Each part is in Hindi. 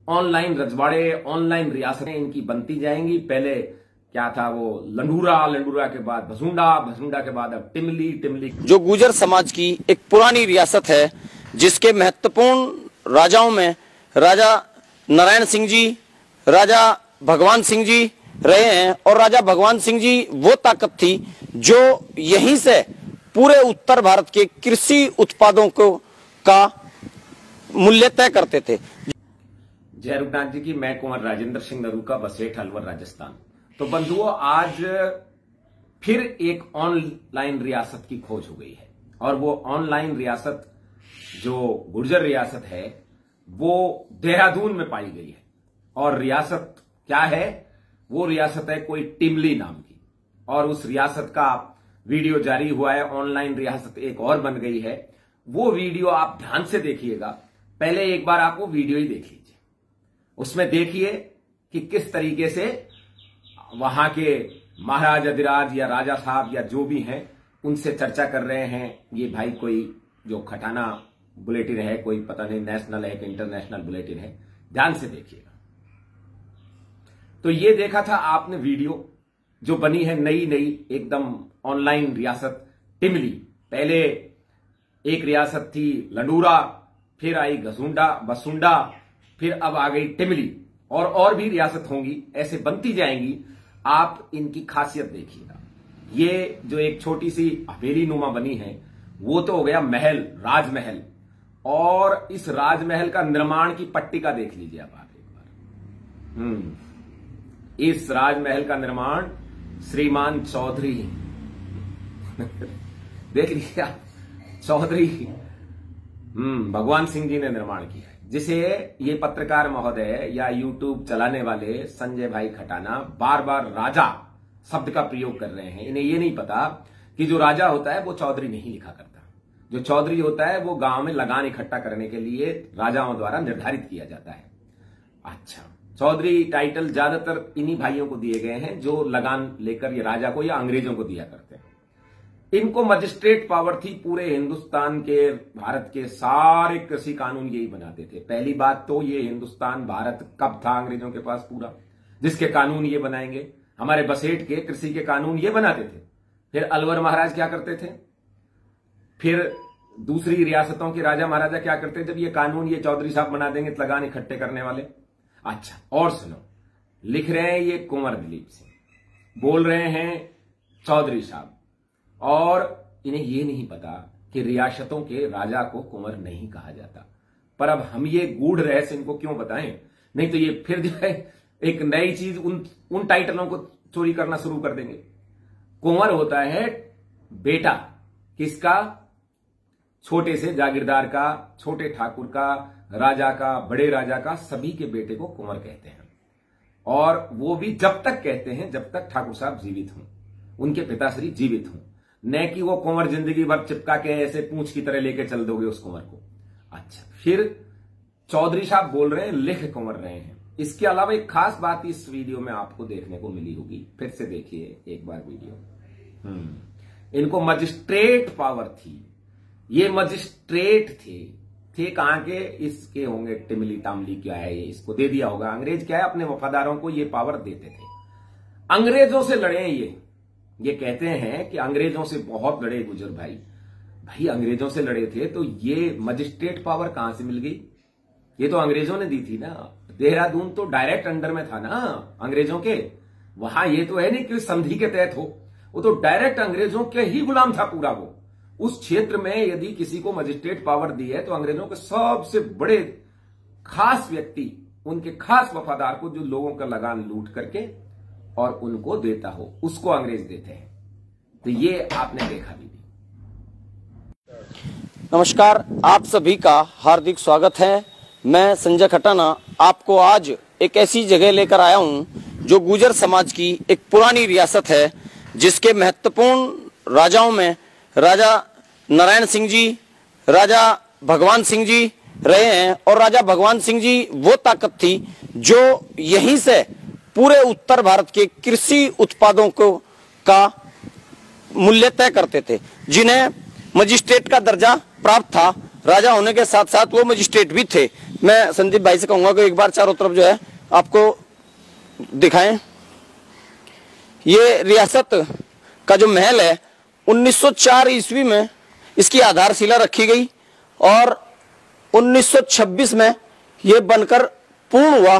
ऑनलाइन रजवाड़े, ऑनलाइन रियासतें इनकी बनती जाएंगी। पहले क्या था वो लंडूरा, लंडूरा के बाद भसूंडा, भसूंडा के बाद अब टिमली, टिमली। जो गुर्जर समाज की एक पुरानी रियासत है, जिसके महत्वपूर्ण राजाओं में राजा नारायण सिंह जी, राजा भगवान सिंह जी रहे हैं। और राजा भगवान सिंह जी वो ताकत थी जो यहीं से पूरे उत्तर भारत के कृषि उत्पादों को का मूल्य तय करते थे। जय रूपनाथ जी की। मैं कुंवर राजेंद्र सिंह नरूका, बसेठ, अलवर, राजस्थान। तो बंधुओं, आज फिर एक ऑनलाइन रियासत की खोज हो गई है और वो ऑनलाइन रियासत जो गुर्जर रियासत है वो देहरादून में पाई गई है। और रियासत क्या है? वो रियासत है कोई टिमली नाम की। और उस रियासत का वीडियो जारी हुआ है। ऑनलाइन रियासत एक और बन गई है। वो वीडियो आप ध्यान से देखिएगा। पहले एक बार आप वो वीडियो ही देख लीजिए। उसमें देखिए कि किस तरीके से वहां के महाराज अधिराज या राजा साहब या जो भी हैं उनसे चर्चा कर रहे हैं। ये भाई कोई जो खटाना बुलेटिन है, कोई पता नहीं नेशनल है कि इंटरनेशनल बुलेटिन है। ध्यान से देखिएगा। तो ये देखा था आपने वीडियो जो बनी है नई नई एकदम ऑनलाइन रियासत टिमली। पहले एक रियासत थी लंडूरा, फिर आई घसुंडा, बसुंडा, फिर अब आ गई टिमली। और भी रियासत होंगी, ऐसे बनती जाएंगी। आप इनकी खासियत देखिएगा। ये जो एक छोटी सी हवेली नुमा बनी है वो तो हो गया महल, राजमहल। और इस राजमहल का निर्माण की पट्टिका देख लीजिए आप एक बार। इस राजमहल का निर्माण श्रीमान चौधरी देख लीजिए आप, चौधरी भगवान सिंह जी ने निर्माण किया है, जिसे ये पत्रकार महोदय या यूट्यूब चलाने वाले संजय भाई खटाना बार बार राजा शब्द का प्रयोग कर रहे हैं। इन्हें ये नहीं पता कि जो राजा होता है वो चौधरी नहीं लिखा करता। जो चौधरी होता है वो गांव में लगान इकट्ठा करने के लिए राजाओं द्वारा निर्धारित किया जाता है। अच्छा, चौधरी टाइटल ज्यादातर इन्हीं भाइयों को दिए गए हैं जो लगान लेकर ये राजा को या अंग्रेजों को दिया करते हैं। इनको मजिस्ट्रेट पावर थी। पूरे हिंदुस्तान के, भारत के सारे कृषि कानून यही बनाते थे। पहली बात तो ये हिंदुस्तान, भारत कब था अंग्रेजों के पास पूरा, जिसके कानून ये बनाएंगे। हमारे बसेठ के कृषि के कानून ये बनाते थे। फिर अलवर महाराज क्या करते थे, फिर दूसरी रियासतों के राजा महाराजा क्या करते, जब ये कानून ये चौधरी साहब बना देंगे लगान इकट्ठे करने वाले। अच्छा, और सुनो, लिख रहे हैं ये कुंवर दिलीप सिंह, बोल रहे हैं चौधरी साहब। और इन्हें ये नहीं पता कि रियासतों के राजा को कुंवर नहीं कहा जाता। पर अब हम ये गूढ़ रहस्य इनको क्यों बताएं? नहीं तो ये फिर जो है एक नई चीज उन टाइटलों को चोरी करना शुरू कर देंगे। कुंवर होता है बेटा किसका? छोटे से जागीरदार का, छोटे ठाकुर का, राजा का, बड़े राजा का, सभी के बेटे को कुंवर कहते हैं। और वो भी जब तक कहते हैं जब तक ठाकुर साहब जीवित हों, उनके पिताश्री जीवित हों। न कि वो कुंवर जिंदगी भर चिपका के ऐसे पूंछ की तरह लेके चल दोगे उस कुंवर को। अच्छा, फिर चौधरी साहब बोल रहे हैं लिख कुंवर रहे हैं। इसके अलावा एक खास बात इस वीडियो में आपको देखने को मिली होगी, फिर से देखिए एक बार वीडियो। इनको मजिस्ट्रेट पावर थी। ये मजिस्ट्रेट थे कहां के? इसके होंगे टिमली टामली क्या है ये, इसको दे दिया होगा। अंग्रेज क्या है, अपने वफादारों को ये पावर देते थे। अंग्रेजों से लड़े ये कहते हैं कि अंग्रेजों से बहुत लड़े गुजर भाई अंग्रेजों से लड़े थे। तो ये मजिस्ट्रेट पावर कहां से मिल गई? ये तो अंग्रेजों ने दी थी ना। देहरादून तो डायरेक्ट अंडर में था ना अंग्रेजों के। वहां ये तो है नहीं कि संधि के तहत हो, वो तो डायरेक्ट अंग्रेजों के ही गुलाम था पूरा वो। उस क्षेत्र में यदि किसी को मजिस्ट्रेट पावर दी है तो अंग्रेजों के सबसे बड़े खास व्यक्ति, उनके खास वफादार को, जो लोगों का लगान लूट करके और उनको देता हो, उसको अंग्रेज देते हैं। तो ये आपने देखा भी। नमस्कार, आप सभी का हार्दिक स्वागत है। मैं संजय खटाना आपको आज एक ऐसी जगह लेकर आया हूं जो गुर्जर समाज की एक पुरानी रियासत है, जिसके महत्वपूर्ण राजाओं में राजा नारायण सिंह जी, राजा भगवान सिंह जी रहे हैं। और राजा भगवान सिंह जी वो ताकत थी जो यहीं से पूरे उत्तर भारत के कृषि उत्पादों का मूल्य तय करते थे, जिन्हें मजिस्ट्रेट का दर्जा प्राप्त था। राजा होने के साथ साथ वो मजिस्ट्रेट भी थे, मैं संदीप भाई से कहूंगा कि एक बार चारों तरफ जो है आपको दिखाएं। ये रियासत का जो महल है 1904 ईस्वी में इसकी आधारशिला रखी गई और 1926 में यह बनकर पूर्ण हुआ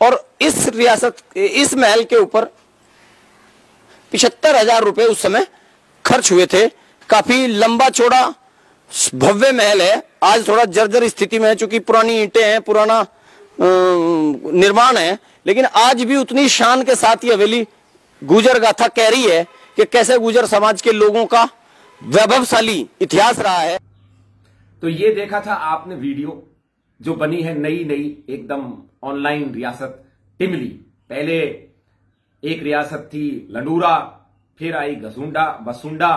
और इस महल के ऊपर 75,000 रुपए उस समय खर्च हुए थे। काफी लंबा चौड़ा भव्य महल है। आज थोड़ा जर्जर स्थिति में है, चूंकि पुरानी ईंटें हैं, पुराना निर्माण है, लेकिन आज भी उतनी शान के साथ ये हवेली गुजर गाथा कह रही है कि कैसे गुजर समाज के लोगों का वैभवशाली इतिहास रहा है। तो ये देखा था आपने वीडियो जो बनी है नई एकदम ऑनलाइन रियासत टिमली। पहले एक रियासत थी लंडूरा, फिर आई घसुंडा बसुंडा,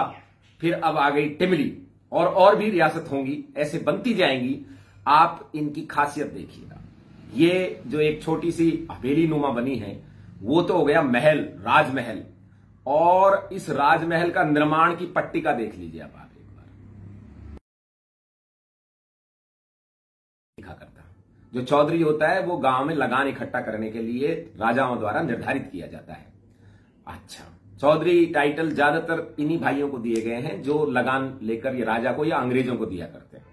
फिर अब आ गई टिमली और भी रियासत होंगी, ऐसे बनती जाएंगी। आप इनकी खासियत देखिएगा। ये जो एक छोटी सी हवेली नुमा बनी है वो तो हो गया महल, राजमहल, और इस राजमहल का निर्माण की पट्टिका देख लीजिए आप एक बार। लिखा करता जो चौधरी होता है वो गांव में लगान इकट्ठा करने के लिए राजाओं द्वारा निर्धारित किया जाता है। अच्छा, चौधरी टाइटल ज्यादातर इन्हीं भाइयों को दिए गए हैं जो लगान लेकर ये राजा को या अंग्रेजों को दिया करते हैं।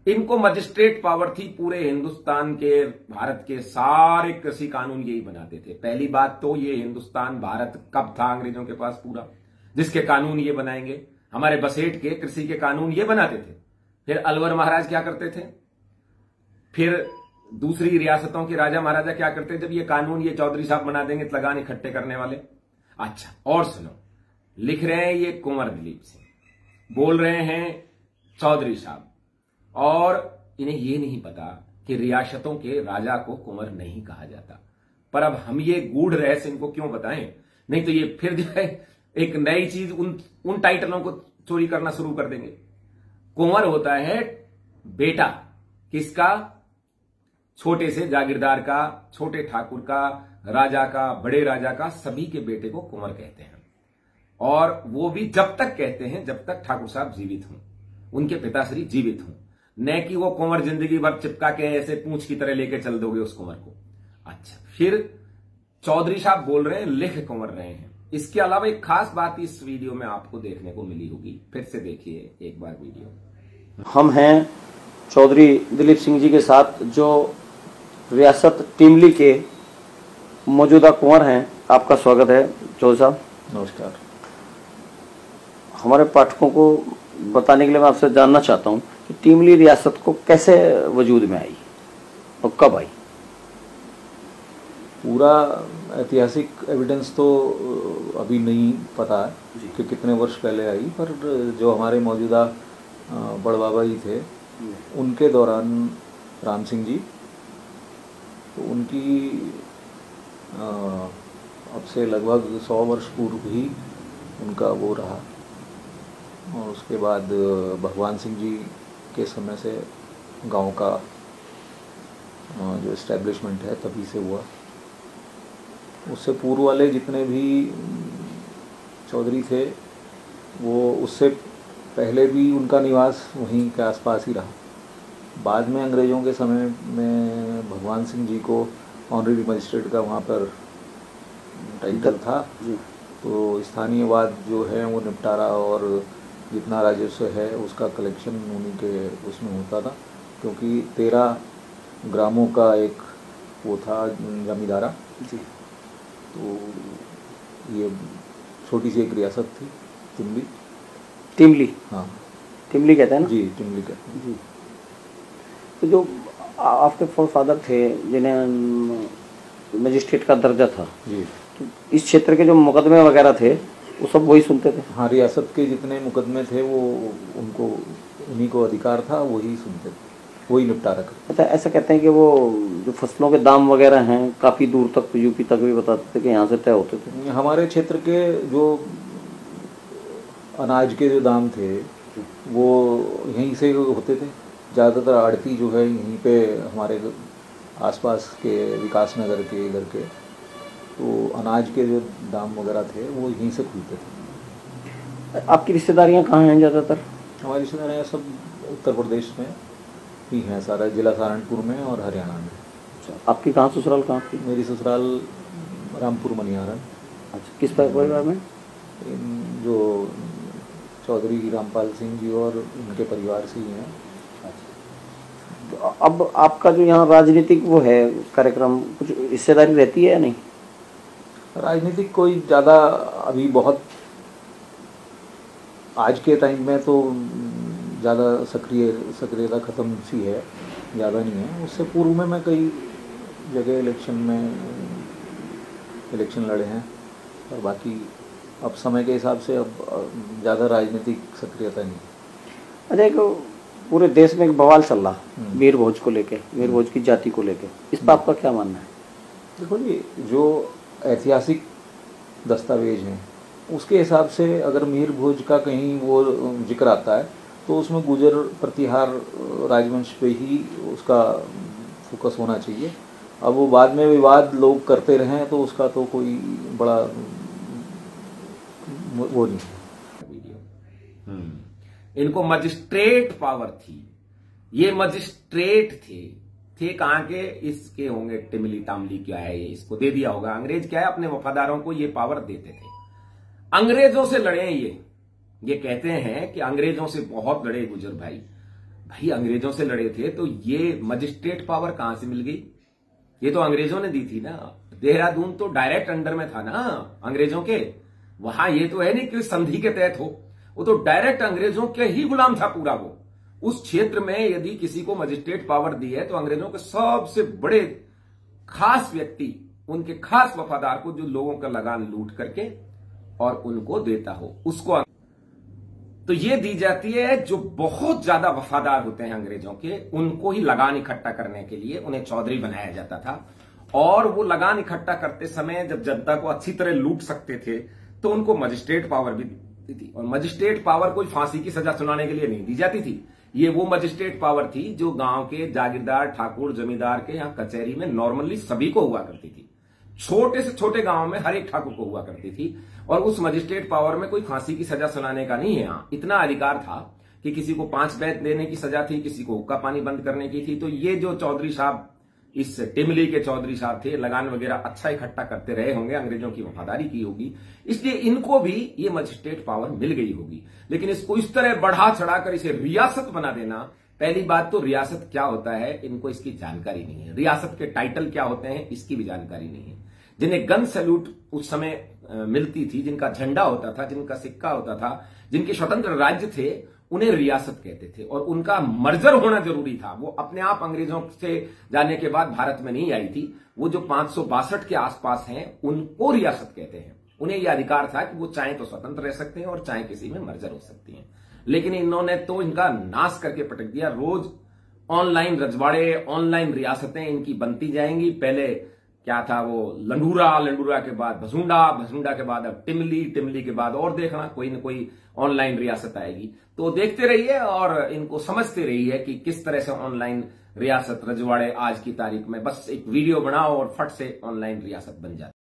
इनको मजिस्ट्रेट पावर थी। पूरे हिंदुस्तान के, भारत के सारे कृषि कानून यही बनाते थे। पहली बात तो ये हिंदुस्तान, भारत कब था अंग्रेजों के पास पूरा, जिसके कानून ये बनाएंगे। हमारे बसेट के कृषि के कानून ये बनाते थे। फिर अलवर महाराज क्या करते थे, फिर दूसरी रियासतों के राजा महाराजा क्या करते थे, जब ये कानून ये चौधरी साहब बना देंगे लगान इकट्ठे करने वाले। अच्छा, और सुनो, लिख रहे हैं ये कुंवर दिलीप सिंह, बोल रहे हैं चौधरी साहब, और इन्हें ये नहीं पता कि रियासतों के राजा को कुंवर नहीं कहा जाता। पर अब हम ये गूढ़ रहस्य इनको क्यों बताएं, नहीं तो ये फिर जो है एक नई चीज उन टाइटलों को चोरी करना शुरू कर देंगे। कुंवर होता है बेटा किसका, छोटे से जागीरदार का, छोटे ठाकुर का, राजा का, बड़े राजा का, सभी के बेटे को कुंवर कहते हैं। और वो भी जब तक कहते हैं जब तक ठाकुर साहब जीवित हों, उनके पिताश्री जीवित हों, न कि वो कुंवर जिंदगी भर चिपका के ऐसे पूंछ की तरह लेके चल दोगे उस कुंवर को। अच्छा, फिर चौधरी साहब बोल रहे हैं लिख कुंवर रहे हैं। इसके अलावा एक खास बात इस वीडियो में आपको देखने को मिली होगी, फिर से देखिए एक बार वीडियो। हम हैं चौधरी दिलीप सिंह जी के साथ जो रियासत टिमली के मौजूदा कुंवर हैं। आपका स्वागत है चौधरी साहब। नमस्कार। हमारे पाठकों को बताने के लिए मैं आपसे जानना चाहता हूं कि टिमली रियासत को कैसे वजूद में आई और कब आई। पूरा ऐतिहासिक एविडेंस तो अभी नहीं पता है कि कितने वर्ष पहले आई, पर जो हमारे मौजूदा बड़ बाबा जी थे उनके दौरान राम सिंह जी, तो उनकी अब से लगभग 100 वर्ष पूर्व ही उनका वो रहा। और उसके बाद भगवान सिंह जी के समय से गांव का जो इस्टेब्लिशमेंट है तभी से हुआ। उससे पूर्व वाले जितने भी चौधरी थे वो उससे पहले भी उनका निवास वहीं के आसपास ही रहा। बाद में अंग्रेज़ों के समय में भगवान सिंह जी को ऑनरेरी मजिस्ट्रेट का वहाँ पर टाइटल था, तो स्थानीयवाद जो है वो निपटारा और जितना राजस्व है उसका कलेक्शन उन्हीं के उसमें होता था, क्योंकि 13 ग्रामों का एक वो था जमींदारा। तो ये छोटी सी एक रियासत थी टिमली। टिमली, हाँ टिमली कहते हैं ना जी, टिमली कहते हैं जी। तो जो आपके फोरफादर थे जिन्हें मजिस्ट्रेट का दर्जा था जी, तो इस क्षेत्र के जो मुकदमे वगैरह थे वो सब वही सुनते थे। हाँ, रियासत के जितने मुकदमे थे वो उनको उन्हीं को अधिकार था, वही सुनते थे, वही निपटारा करते। अच्छा, ऐसा कहते हैं कि वो जो फसलों के दाम वगैरह हैं काफ़ी दूर तक यूपी तक भी बताते थे कि यहाँ से तय होते थे। हमारे क्षेत्र के जो अनाज के जो दाम थे वो यहीं से होते थे। ज़्यादातर आड़ती जो है यहीं पे हमारे आसपास के विकास नगर के इधर के, तो अनाज के जो दाम वगैरह थे वो यहीं से खुलते थे। आपकी रिश्तेदारियाँ कहाँ हैं ज़्यादातर? हमारी रिश्तेदारियाँ सब उत्तर प्रदेश में, ही हैं सारा, जिला सहारनपुर में और हरियाणा में। अच्छा, आपकी कहाँ ससुराल कहाँ की? मेरी ससुराल रामपुर मनिहारन। अच्छा, किस परिवार में? जो चौधरी रामपाल सिंह जी और उनके परिवार से ही हैं। तो अब आपका जो यहाँ राजनीतिक वो है कार्यक्रम, कुछ हिस्सेदारी रहती है या नहीं? राजनीतिक कोई ज़्यादा अभी बहुत आज के टाइम में तो ज़्यादा सक्रियता ख़त्म सी है, ज़्यादा नहीं है। उससे पूर्व में मैं कई जगह इलेक्शन लड़े हैं, और बाकी अब समय के हिसाब से अब ज़्यादा राजनीतिक सक्रियता नहीं। अच्छा, एक पूरे देश में एक बवाल चल रहा मीर भोज को लेके, मीर भोज की जाति को लेके, इस पर आपका क्या मानना है? देखो जी, जो ऐतिहासिक दस्तावेज हैं उसके हिसाब से अगर मीर भोज का कहीं वो जिक्र आता है तो उसमें गुर्जर प्रतिहार राजवंश पे ही उसका फोकस होना चाहिए। अब वो बाद में विवाद लोग करते रहें तो उसका तो कोई बड़ा वो नहीं है। इनको मजिस्ट्रेट पावर थी, ये मजिस्ट्रेट थे कहां के? इसके होंगे टिमली तामली क्या है, ये इसको दे दिया होगा। अंग्रेज क्या है, अपने वफादारों को ये पावर देते थे। अंग्रेजों से लड़े ये कहते हैं कि अंग्रेजों से बहुत लड़े गुजर भाई अंग्रेजों से लड़े थे तो ये मजिस्ट्रेट पावर कहां से मिल गई? ये तो अंग्रेजों ने दी थी ना। देहरादून तो डायरेक्ट अंडर में था ना अंग्रेजों के, वहां ये तो है नहीं कि संधि के तहत हो, वो तो डायरेक्ट अंग्रेजों के ही गुलाम था पूरा। वो उस क्षेत्र में यदि किसी को मजिस्ट्रेट पावर दी है तो अंग्रेजों के सबसे बड़े खास व्यक्ति, उनके खास वफादार को, जो लोगों का लगान लूट करके और उनको देता हो, उसको तो ये दी जाती है। जो बहुत ज्यादा वफादार होते हैं अंग्रेजों के, उनको ही लगान इकट्ठा करने के लिए उन्हें चौधरी बनाया जाता था। और वो लगान इकट्ठा करते समय जब जनता को अच्छी तरह लूट सकते थे तो उनको मजिस्ट्रेट पावर भी दी थी। और मजिस्ट्रेट पावर कोई फांसी की सजा सुनाने के लिए नहीं दी जाती थी, ये वो मजिस्ट्रेट पावर थी जो गांव के जागीरदार, ठाकुर, जमींदार के यहां कचहरी में नॉर्मली सभी को हुआ करती थी। छोटे से छोटे गांव में हर एक ठाकुर को हुआ करती थी। और उस मजिस्ट्रेट पावर में कोई फांसी की सजा सुनाने का नहीं है। यहां इतना अधिकार था कि किसी को 5 बैत देने की सजा थी, किसी को हुक्का पानी बंद करने की थी। तो ये जो चौधरी साहब, इस टिमली के चौधरी साहब थे, लगान वगैरह अच्छा इकट्ठा करते रहे होंगे, अंग्रेजों की वफादारी की होगी, इसलिए इनको भी ये मजिस्ट्रेट पावर मिल गई होगी। लेकिन इसको इस तरह बढ़ा चढ़ाकर इसे रियासत बना देना, पहली बात तो रियासत क्या होता है इनको इसकी जानकारी नहीं है। रियासत के टाइटल क्या होते हैं इसकी भी जानकारी नहीं है। जिन्हें गन सैल्यूट उस समय मिलती थी, जिनका झंडा होता था, जिनका सिक्का होता था, जिनके स्वतंत्र राज्य थे, उन्हें रियासत कहते थे। और उनका मर्जर होना जरूरी था। वो अपने आप अंग्रेजों से जाने के बाद भारत में नहीं आई थी। वो जो 562 के आसपास हैं उनको रियासत कहते हैं। उन्हें यह अधिकार था कि वो चाहे तो स्वतंत्र रह सकते हैं और चाहे किसी में मर्जर हो सकती हैं। लेकिन इन्होंने तो इनका नाश करके पटक दिया। रोज ऑनलाइन रजवाड़े, ऑनलाइन रियासतें इनकी बनती जाएंगी। पहले क्या था वो लंडूरा के बाद भसुंडा के बाद अब टिमली के बाद और देखना कोई न कोई ऑनलाइन रियासत आएगी। तो देखते रहिए और इनको समझते रहिए कि किस तरह से ऑनलाइन रियासत, रजवाड़े आज की तारीख में बस एक वीडियो बनाओ और फट से ऑनलाइन रियासत बन जाती है।